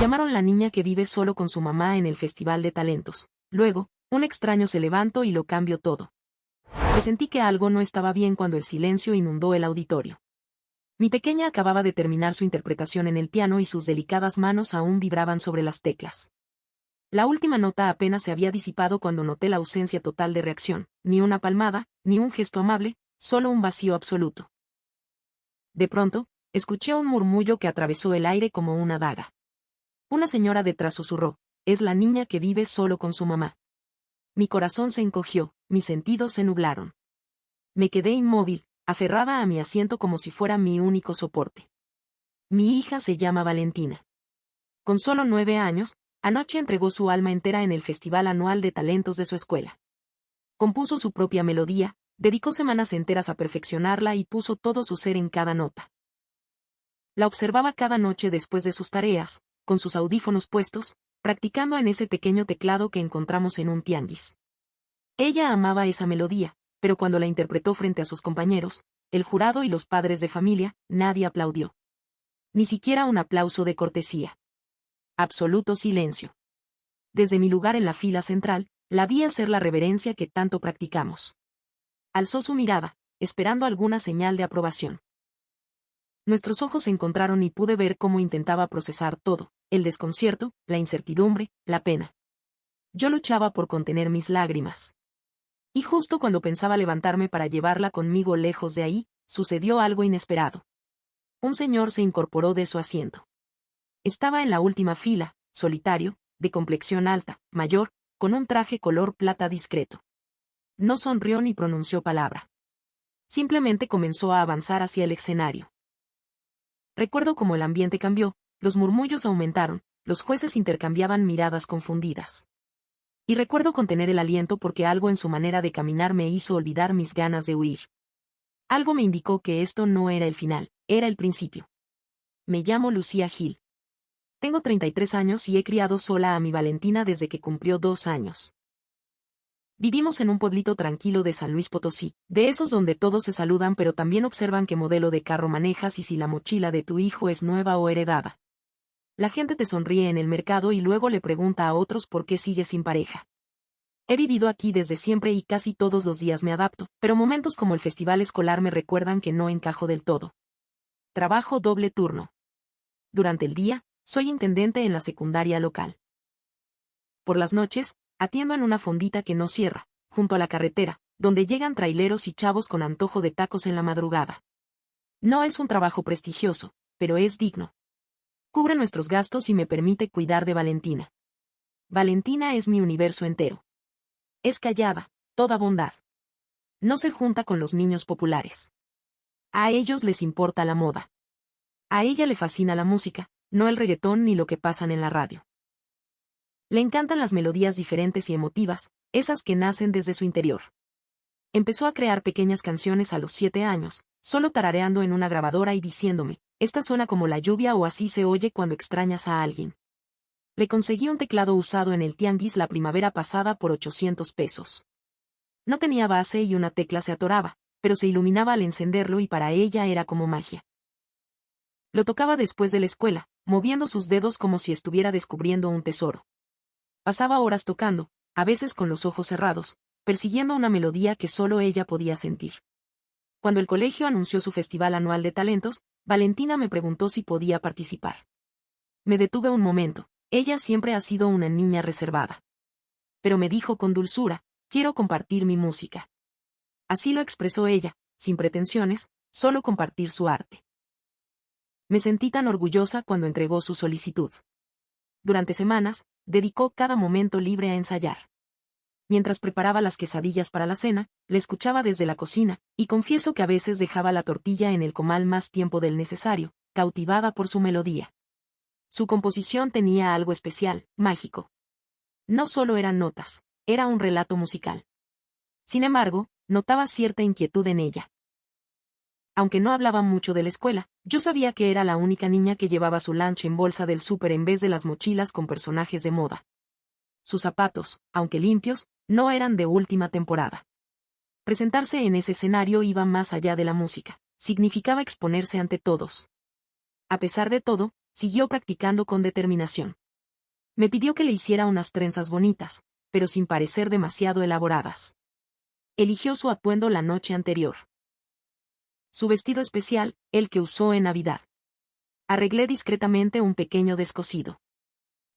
llamaron la niña que vive solo con su mamá en el Festival de Talentos. Luego, un extraño se levantó y lo cambió todo. Presentí que algo no estaba bien cuando el silencio inundó el auditorio. Mi pequeña acababa de terminar su interpretación en el piano y sus delicadas manos aún vibraban sobre las teclas. La última nota apenas se había disipado cuando noté la ausencia total de reacción, ni una palmada, ni un gesto amable, solo un vacío absoluto. De pronto, escuché un murmullo que atravesó el aire como una daga. Una señora detrás susurró: «Es la niña que vive solo con su mamá». Mi corazón se encogió, mis sentidos se nublaron. Me quedé inmóvil, aferrada a mi asiento como si fuera mi único soporte. Mi hija se llama Valentina. Con solo 9 años, anoche entregó su alma entera en el Festival Anual de Talentos de su escuela. Compuso su propia melodía, dedicó semanas enteras a perfeccionarla y puso todo su ser en cada nota. La observaba cada noche después de sus tareas, con sus audífonos puestos, practicando en ese pequeño teclado que encontramos en un tianguis. Ella amaba esa melodía, pero cuando la interpretó frente a sus compañeros, el jurado y los padres de familia, nadie aplaudió. Ni siquiera un aplauso de cortesía. Absoluto silencio. Desde mi lugar en la fila central, la vi hacer la reverencia que tanto practicamos. Alzó su mirada, esperando alguna señal de aprobación. Nuestros ojos se encontraron y pude ver cómo intentaba procesar todo: el desconcierto, la incertidumbre, la pena. Yo luchaba por contener mis lágrimas. Y justo cuando pensaba levantarme para llevarla conmigo lejos de ahí, sucedió algo inesperado. Un señor se incorporó de su asiento. Estaba en la última fila, solitario, de complexión alta, mayor, con un traje color plata discreto. No sonrió ni pronunció palabra. Simplemente comenzó a avanzar hacia el escenario. Recuerdo cómo el ambiente cambió, los murmullos aumentaron, los jueces intercambiaban miradas confundidas. Y recuerdo contener el aliento porque algo en su manera de caminar me hizo olvidar mis ganas de huir. Algo me indicó que esto no era el final, era el principio. Me llamo Lucía Gil. Tengo 33 años y he criado sola a mi Valentina desde que cumplió 2 años. Vivimos en un pueblito tranquilo de San Luis Potosí, de esos donde todos se saludan pero también observan qué modelo de carro manejas y si la mochila de tu hijo es nueva o heredada. La gente te sonríe en el mercado y luego le pregunta a otros por qué sigues sin pareja. He vivido aquí desde siempre y casi todos los días me adapto, pero momentos como el festival escolar me recuerdan que no encajo del todo. Trabajo doble turno. Durante el día, soy intendente en la secundaria local. Por las noches, atiendo en una fondita que no cierra, junto a la carretera, donde llegan traileros y chavos con antojo de tacos en la madrugada. No es un trabajo prestigioso, pero es digno. Cubre nuestros gastos y me permite cuidar de Valentina. Valentina es mi universo entero. Es callada, toda bondad. No se junta con los niños populares. A ellos les importa la moda. A ella le fascina la música, no el reggaetón ni lo que pasan en la radio. Le encantan las melodías diferentes y emotivas, esas que nacen desde su interior. Empezó a crear pequeñas canciones a los 7 años, solo tarareando en una grabadora y diciéndome: «Esta suena como la lluvia o así se oye cuando extrañas a alguien». Le conseguí un teclado usado en el tianguis la primavera pasada por 800 pesos. No tenía base y una tecla se atoraba, pero se iluminaba al encenderlo y para ella era como magia. Lo tocaba después de la escuela, moviendo sus dedos como si estuviera descubriendo un tesoro. Pasaba horas tocando, a veces con los ojos cerrados, persiguiendo una melodía que solo ella podía sentir. Cuando el colegio anunció su Festival Anual de Talentos, Valentina me preguntó si podía participar. Me detuve un momento, ella siempre ha sido una niña reservada. Pero me dijo con dulzura: «Quiero compartir mi música». Así lo expresó ella, sin pretensiones, solo compartir su arte. Me sentí tan orgullosa cuando entregó su solicitud. Durante semanas, dedicó cada momento libre a ensayar. Mientras preparaba las quesadillas para la cena, le escuchaba desde la cocina, y confieso que a veces dejaba la tortilla en el comal más tiempo del necesario, cautivada por su melodía. Su composición tenía algo especial, mágico. No solo eran notas, era un relato musical. Sin embargo, notaba cierta inquietud en ella. Aunque no hablaba mucho de la escuela, yo sabía que era la única niña que llevaba su lunch en bolsa del súper en vez de las mochilas con personajes de moda. Sus zapatos, aunque limpios, no eran de última temporada. Presentarse en ese escenario iba más allá de la música, significaba exponerse ante todos. A pesar de todo, siguió practicando con determinación. Me pidió que le hiciera unas trenzas bonitas, pero sin parecer demasiado elaboradas. Eligió su atuendo la noche anterior. Su vestido especial, el que usó en Navidad. Arreglé discretamente un pequeño descosido.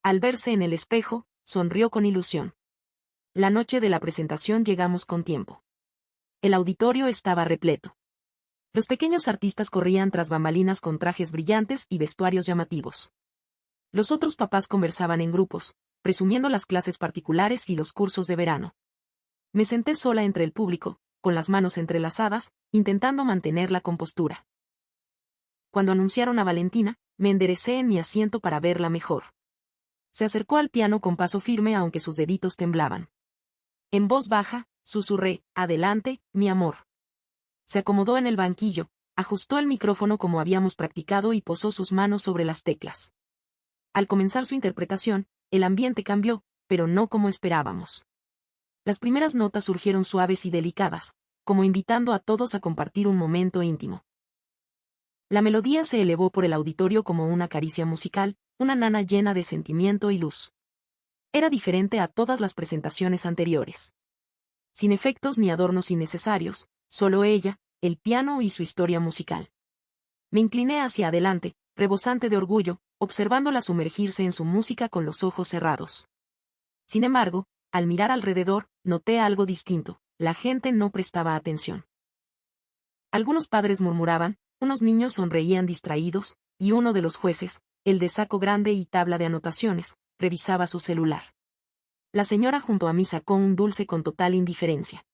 Al verse en el espejo, sonrió con ilusión. La noche de la presentación llegamos con tiempo. El auditorio estaba repleto. Los pequeños artistas corrían tras bambalinas con trajes brillantes y vestuarios llamativos. Los otros papás conversaban en grupos, presumiendo las clases particulares y los cursos de verano. Me senté sola entre el público, con las manos entrelazadas, intentando mantener la compostura. Cuando anunciaron a Valentina, me enderecé en mi asiento para verla mejor. Se acercó al piano con paso firme aunque sus deditos temblaban. En voz baja, susurré, «Adelante, mi amor». Se acomodó en el banquillo, ajustó el micrófono como habíamos practicado y posó sus manos sobre las teclas. Al comenzar su interpretación, el ambiente cambió, pero no como esperábamos. Las primeras notas surgieron suaves y delicadas, como invitando a todos a compartir un momento íntimo. La melodía se elevó por el auditorio como una caricia musical, una nana llena de sentimiento y luz. Era diferente a todas las presentaciones anteriores. Sin efectos ni adornos innecesarios, solo ella, el piano y su historia musical. Me incliné hacia adelante, rebosante de orgullo, observándola sumergirse en su música con los ojos cerrados. Sin embargo, al mirar alrededor, noté algo distinto: la gente no prestaba atención. Algunos padres murmuraban, unos niños sonreían distraídos, y uno de los jueces, el de saco grande y tabla de anotaciones, revisaba su celular. La señora junto a mí sacó un dulce con total indiferencia.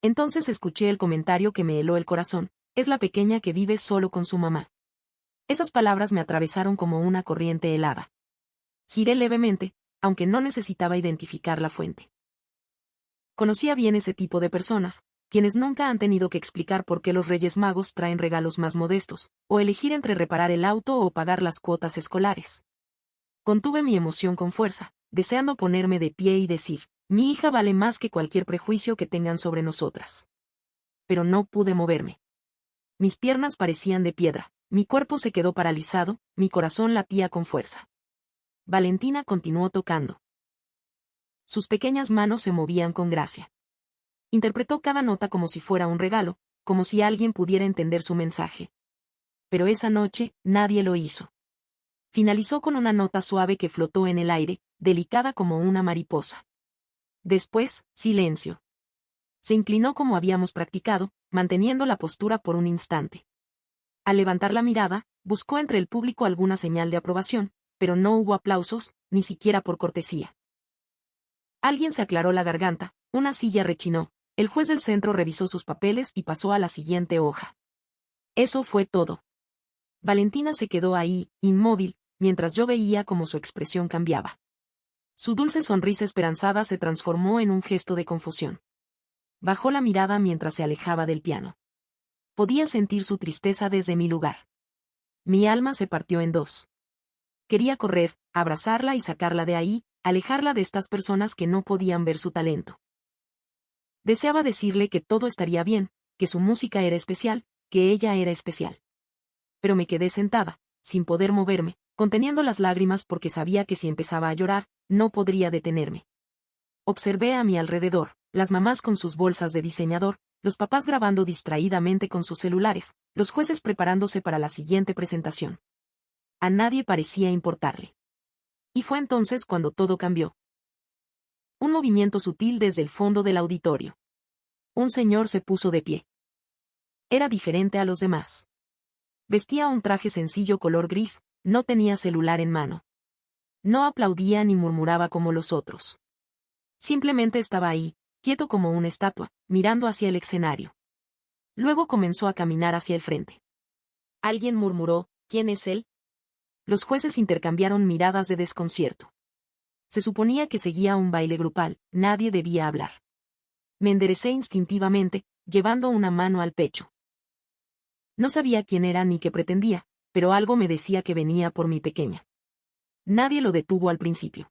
Entonces escuché el comentario que me heló el corazón: es la pequeña que vive solo con su mamá. Esas palabras me atravesaron como una corriente helada. Giré levemente, aunque no necesitaba identificar la fuente. Conocía bien ese tipo de personas, quienes nunca han tenido que explicar por qué los Reyes Magos traen regalos más modestos, o elegir entre reparar el auto o pagar las cuotas escolares. Contuve mi emoción con fuerza, deseando ponerme de pie y decir: mi hija vale más que cualquier prejuicio que tengan sobre nosotras. Pero no pude moverme. Mis piernas parecían de piedra, mi cuerpo se quedó paralizado, mi corazón latía con fuerza. Valentina continuó tocando. Sus pequeñas manos se movían con gracia. Interpretó cada nota como si fuera un regalo, como si alguien pudiera entender su mensaje. Pero esa noche, nadie lo hizo. Finalizó con una nota suave que flotó en el aire, delicada como una mariposa. Después, silencio. Se inclinó como habíamos practicado, manteniendo la postura por un instante. Al levantar la mirada, buscó entre el público alguna señal de aprobación, pero no hubo aplausos, ni siquiera por cortesía. Alguien se aclaró la garganta, una silla rechinó, el juez del centro revisó sus papeles y pasó a la siguiente hoja. Eso fue todo. Valentina se quedó ahí, inmóvil, mientras yo veía cómo su expresión cambiaba. Su dulce sonrisa esperanzada se transformó en un gesto de confusión. Bajó la mirada mientras se alejaba del piano. Podía sentir su tristeza desde mi lugar. Mi alma se partió en dos. Quería correr, abrazarla y sacarla de ahí, alejarla de estas personas que no podían ver su talento. Deseaba decirle que todo estaría bien, que su música era especial, que ella era especial. Pero me quedé sentada, sin poder moverme, conteniendo las lágrimas porque sabía que si empezaba a llorar, no podría detenerme. Observé a mi alrededor, las mamás con sus bolsas de diseñador, los papás grabando distraídamente con sus celulares, los jueces preparándose para la siguiente presentación. A nadie parecía importarle. Y fue entonces cuando todo cambió. Un movimiento sutil desde el fondo del auditorio. Un señor se puso de pie. Era diferente a los demás. Vestía un traje sencillo color gris, no tenía celular en mano. No aplaudía ni murmuraba como los otros. Simplemente estaba ahí, quieto como una estatua, mirando hacia el escenario. Luego comenzó a caminar hacia el frente. Alguien murmuró: ¿quién es él? Los jueces intercambiaron miradas de desconcierto. Se suponía que seguía un baile grupal, nadie debía hablar. Me enderecé instintivamente, llevando una mano al pecho. No sabía quién era ni qué pretendía, pero algo me decía que venía por mi pequeña. Nadie lo detuvo al principio.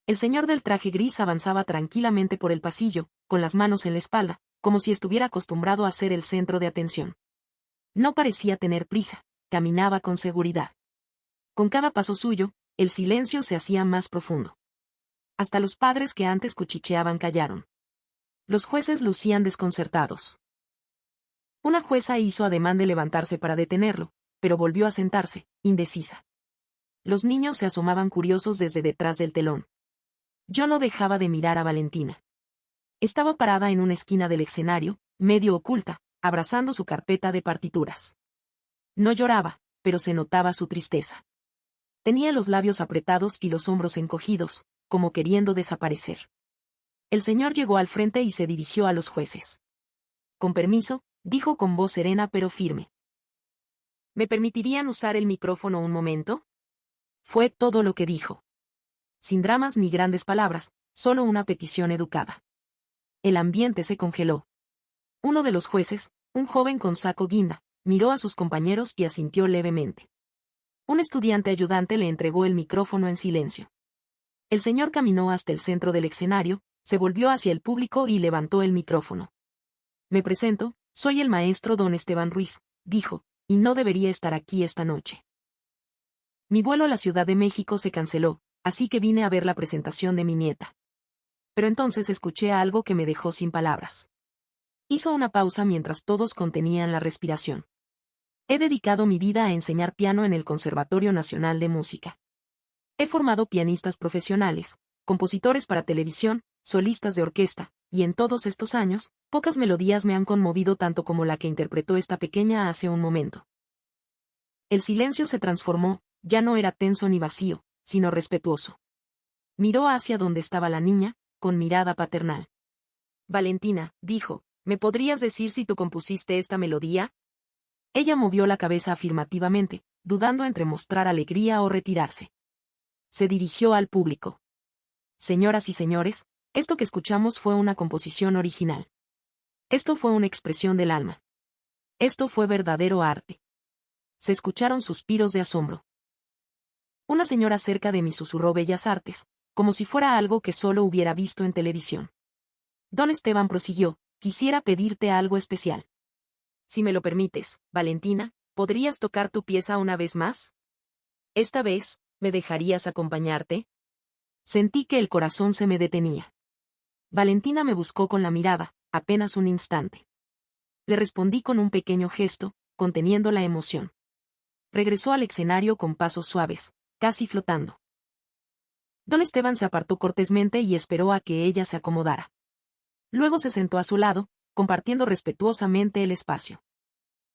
El señor del traje gris avanzaba tranquilamente por el pasillo, con las manos en la espalda, como si estuviera acostumbrado a ser el centro de atención. No parecía tener prisa, caminaba con seguridad. Con cada paso suyo, el silencio se hacía más profundo. Hasta los padres que antes cuchicheaban callaron. Los jueces lucían desconcertados. Una jueza hizo ademán de levantarse para detenerlo, pero volvió a sentarse, indecisa. Los niños se asomaban curiosos desde detrás del telón. Yo no dejaba de mirar a Valentina. Estaba parada en una esquina del escenario, medio oculta, abrazando su carpeta de partituras. No lloraba, pero se notaba su tristeza. Tenía los labios apretados y los hombros encogidos, como queriendo desaparecer. El señor llegó al frente y se dirigió a los jueces. Con permiso, dijo con voz serena pero firme. ¿Me permitirían usar el micrófono un momento? Fue todo lo que dijo. Sin dramas ni grandes palabras, solo una petición educada. El ambiente se congeló. Uno de los jueces, un joven con saco guinda, miró a sus compañeros y asintió levemente. Un estudiante ayudante le entregó el micrófono en silencio. El señor caminó hasta el centro del escenario, se volvió hacia el público y levantó el micrófono. Me presento, soy el maestro don Esteban Ruiz, dijo, y no debería estar aquí esta noche. Mi vuelo a la Ciudad de México se canceló, así que vine a ver la presentación de mi nieta. Pero entonces escuché algo que me dejó sin palabras. Hizo una pausa mientras todos contenían la respiración. He dedicado mi vida a enseñar piano en el Conservatorio Nacional de Música. He formado pianistas profesionales, compositores para televisión, solistas de orquesta, y en todos estos años, pocas melodías me han conmovido tanto como la que interpretó esta pequeña hace un momento. El silencio se transformó, ya no era tenso ni vacío, sino respetuoso. Miró hacia donde estaba la niña, con mirada paternal. Valentina, dijo, ¿me podrías decir si tú compusiste esta melodía? Ella movió la cabeza afirmativamente, dudando entre mostrar alegría o retirarse. Se dirigió al público. Señoras y señores, esto que escuchamos fue una composición original. Esto fue una expresión del alma. Esto fue verdadero arte. Se escucharon suspiros de asombro. Una señora cerca de mí susurró bellas artes, como si fuera algo que solo hubiera visto en televisión. Don Esteban prosiguió, quisiera pedirte algo especial. Si me lo permites, Valentina, ¿podrías tocar tu pieza una vez más? Esta vez, ¿me dejarías acompañarte? Sentí que el corazón se me detenía. Valentina me buscó con la mirada, apenas un instante. Le respondí con un pequeño gesto, conteniendo la emoción. Regresó al escenario con pasos suaves, casi flotando. Don Esteban se apartó cortésmente y esperó a que ella se acomodara. Luego se sentó a su lado, compartiendo respetuosamente el espacio.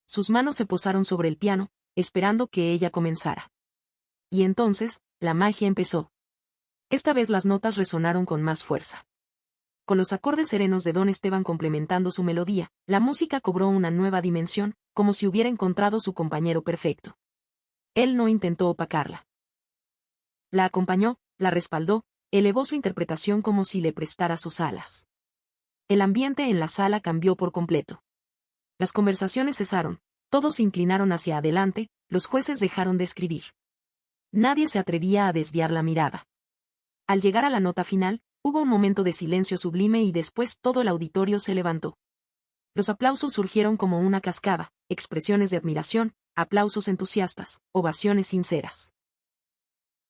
Sus manos se posaron sobre el piano, esperando que ella comenzara. Y entonces, la magia empezó. Esta vez las notas resonaron con más fuerza. Con los acordes serenos de Don Esteban complementando su melodía, la música cobró una nueva dimensión, como si hubiera encontrado su compañero perfecto. Él no intentó opacarla. La acompañó, la respaldó, elevó su interpretación como si le prestara sus alas. El ambiente en la sala cambió por completo. Las conversaciones cesaron, todos se inclinaron hacia adelante, los jueces dejaron de escribir. Nadie se atrevía a desviar la mirada. Al llegar a la nota final, hubo un momento de silencio sublime y después todo el auditorio se levantó. Los aplausos surgieron como una cascada, expresiones de admiración, aplausos entusiastas, ovaciones sinceras.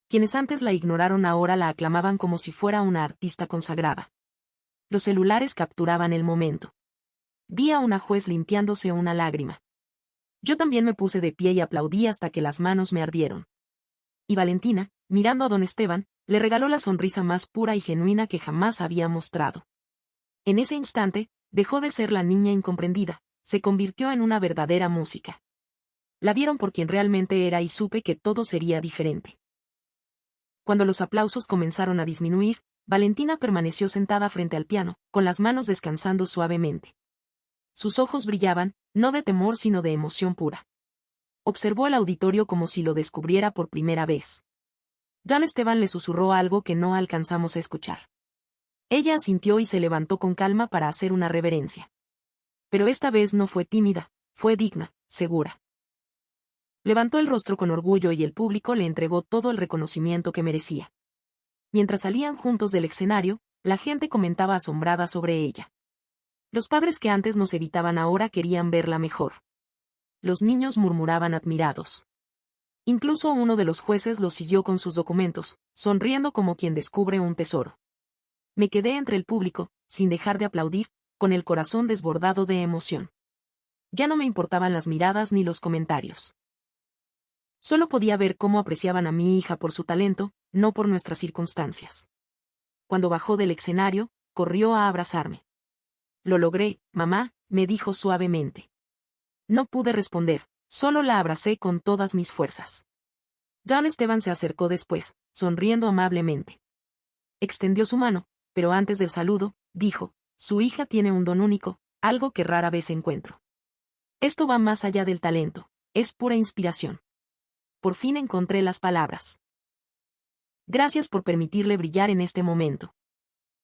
Quienes antes la ignoraron ahora la aclamaban como si fuera una artista consagrada. Los celulares capturaban el momento. Vi a una juez limpiándose una lágrima. Yo también me puse de pie y aplaudí hasta que las manos me ardieron. Y Valentina, mirando a don Esteban, le regaló la sonrisa más pura y genuina que jamás había mostrado. En ese instante, dejó de ser la niña incomprendida, se convirtió en una verdadera música. La vieron por quien realmente era y supe que todo sería diferente. Cuando los aplausos comenzaron a disminuir, Valentina permaneció sentada frente al piano, con las manos descansando suavemente. Sus ojos brillaban, no de temor sino de emoción pura. Observó el auditorio como si lo descubriera por primera vez. Don Esteban le susurró algo que no alcanzamos a escuchar. Ella asintió y se levantó con calma para hacer una reverencia. Pero esta vez no fue tímida, fue digna, segura. Levantó el rostro con orgullo y el público le entregó todo el reconocimiento que merecía. Mientras salían juntos del escenario, la gente comentaba asombrada sobre ella. Los padres que antes nos evitaban ahora querían verla mejor. Los niños murmuraban admirados. Incluso uno de los jueces lo siguió con sus documentos, sonriendo como quien descubre un tesoro. Me quedé entre el público, sin dejar de aplaudir, con el corazón desbordado de emoción. Ya no me importaban las miradas ni los comentarios. Solo podía ver cómo apreciaban a mi hija por su talento, no por nuestras circunstancias. Cuando bajó del escenario, corrió a abrazarme. Lo logré, mamá, me dijo suavemente. No pude responder, solo la abracé con todas mis fuerzas. Don Esteban se acercó después, sonriendo amablemente. Extendió su mano, pero antes del saludo, dijo, su hija tiene un don único, algo que rara vez encuentro. Esto va más allá del talento, es pura inspiración. Por fin encontré las palabras. Gracias por permitirle brillar en este momento.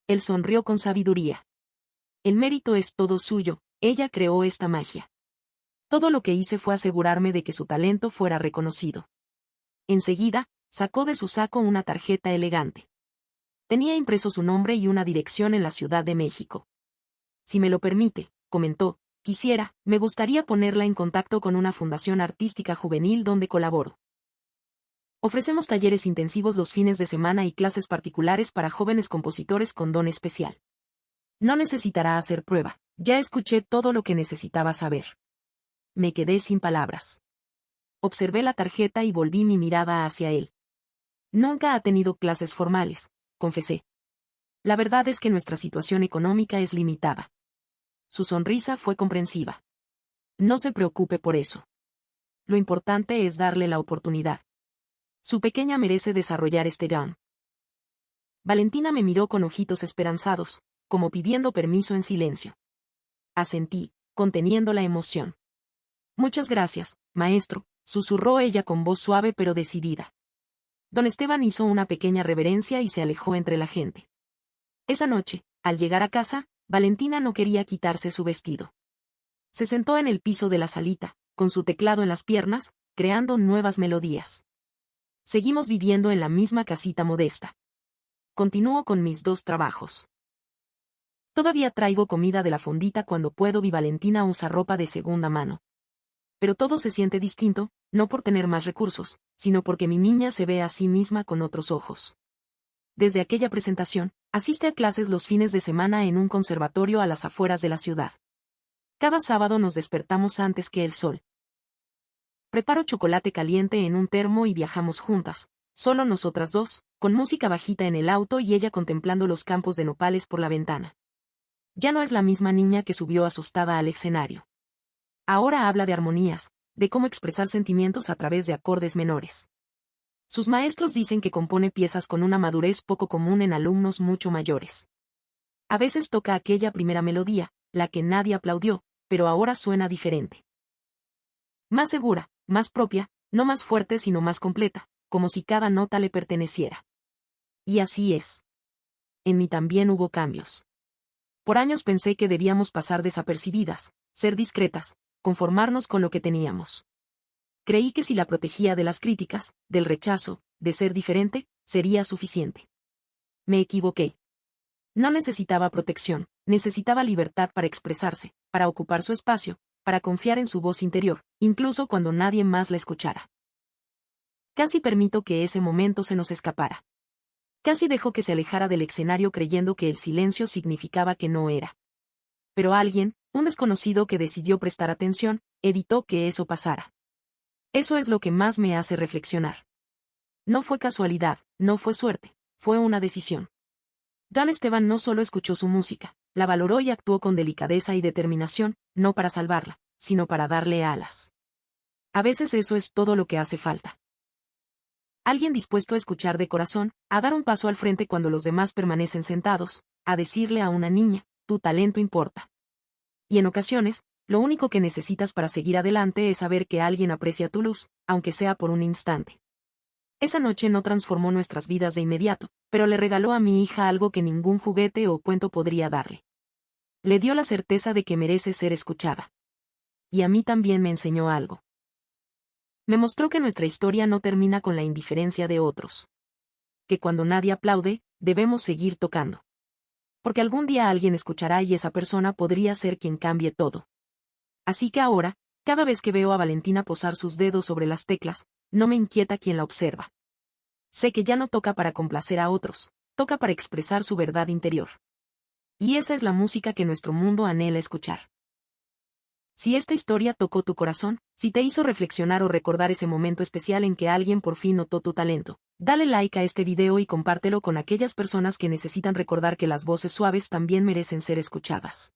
Él sonrió con sabiduría. El mérito es todo suyo, ella creó esta magia. Todo lo que hice fue asegurarme de que su talento fuera reconocido. Enseguida, sacó de su saco una tarjeta elegante. Tenía impreso su nombre y una dirección en la Ciudad de México. Si me lo permite, comentó, me gustaría ponerla en contacto con una fundación artística juvenil donde colaboro. Ofrecemos talleres intensivos los fines de semana y clases particulares para jóvenes compositores con don especial. No necesitará hacer prueba, ya escuché todo lo que necesitaba saber. Me quedé sin palabras. Observé la tarjeta y volví mi mirada hacia él. Nunca ha tenido clases formales, confesé. La verdad es que nuestra situación económica es limitada. Su sonrisa fue comprensiva. No se preocupe por eso. Lo importante es darle la oportunidad. Su pequeña merece desarrollar este don. Valentina me miró con ojitos esperanzados, como pidiendo permiso en silencio. Asentí, conteniendo la emoción. Muchas gracias, maestro, susurró ella con voz suave pero decidida. Don Esteban hizo una pequeña reverencia y se alejó entre la gente. Esa noche, al llegar a casa, Valentina no quería quitarse su vestido. Se sentó en el piso de la salita, con su teclado en las piernas, creando nuevas melodías. Seguimos viviendo en la misma casita modesta. Continúo con mis 2 trabajos. Todavía traigo comida de la fondita cuando puedo y Valentina usa ropa de segunda mano. Pero todo se siente distinto, no por tener más recursos, sino porque mi niña se ve a sí misma con otros ojos. Desde aquella presentación, asiste a clases los fines de semana en un conservatorio a las afueras de la ciudad. Cada sábado nos despertamos antes que el sol. Preparo chocolate caliente en un termo y viajamos juntas, solo nosotras 2, con música bajita en el auto y ella contemplando los campos de nopales por la ventana. Ya no es la misma niña que subió asustada al escenario. Ahora habla de armonías, de cómo expresar sentimientos a través de acordes menores. Sus maestros dicen que compone piezas con una madurez poco común en alumnos mucho mayores. A veces toca aquella primera melodía, la que nadie aplaudió, pero ahora suena diferente. Más segura, más propia, no más fuerte sino más completa, como si cada nota le perteneciera. Y así es. En mí también hubo cambios. Por años pensé que debíamos pasar desapercibidas, ser discretas, conformarnos con lo que teníamos. Creí que si la protegía de las críticas, del rechazo, de ser diferente, sería suficiente. Me equivoqué. No necesitaba protección, necesitaba libertad para expresarse, para ocupar su espacio, para confiar en su voz interior, incluso cuando nadie más la escuchara. Casi permito que ese momento se nos escapara. Casi dejó que se alejara del escenario creyendo que el silencio significaba que no era. Pero alguien, un desconocido que decidió prestar atención, evitó que eso pasara. Eso es lo que más me hace reflexionar. No fue casualidad, no fue suerte, fue una decisión. Don Esteban no solo escuchó su música, la valoró y actuó con delicadeza y determinación, no para salvarla, sino para darle alas. A veces eso es todo lo que hace falta. Alguien dispuesto a escuchar de corazón, a dar un paso al frente cuando los demás permanecen sentados, a decirle a una niña, tu talento importa. Y en ocasiones, lo único que necesitas para seguir adelante es saber que alguien aprecia tu luz, aunque sea por un instante. Esa noche no transformó nuestras vidas de inmediato, pero le regaló a mi hija algo que ningún juguete o cuento podría darle. Le dio la certeza de que merece ser escuchada. Y a mí también me enseñó algo. Me mostró que nuestra historia no termina con la indiferencia de otros. Que cuando nadie aplaude, debemos seguir tocando. Porque algún día alguien escuchará y esa persona podría ser quien cambie todo. Así que ahora, cada vez que veo a Valentina posar sus dedos sobre las teclas, No me inquieta quien la observa. Sé que ya no toca para complacer a otros, toca para expresar su verdad interior. Y esa es la música que nuestro mundo anhela escuchar. Si esta historia tocó tu corazón, si te hizo reflexionar o recordar ese momento especial en que alguien por fin notó tu talento, dale like a este video y compártelo con aquellas personas que necesitan recordar que las voces suaves también merecen ser escuchadas.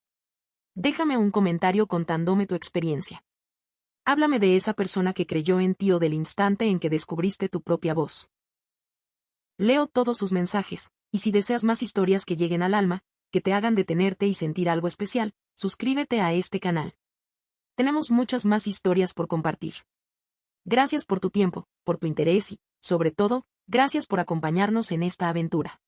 Déjame un comentario contándome tu experiencia. Háblame de esa persona que creyó en ti o del instante en que descubriste tu propia voz. Leo todos sus mensajes, y si deseas más historias que lleguen al alma, que te hagan detenerte y sentir algo especial, suscríbete a este canal. Tenemos muchas más historias por compartir. Gracias por tu tiempo, por tu interés y, sobre todo, gracias por acompañarnos en esta aventura.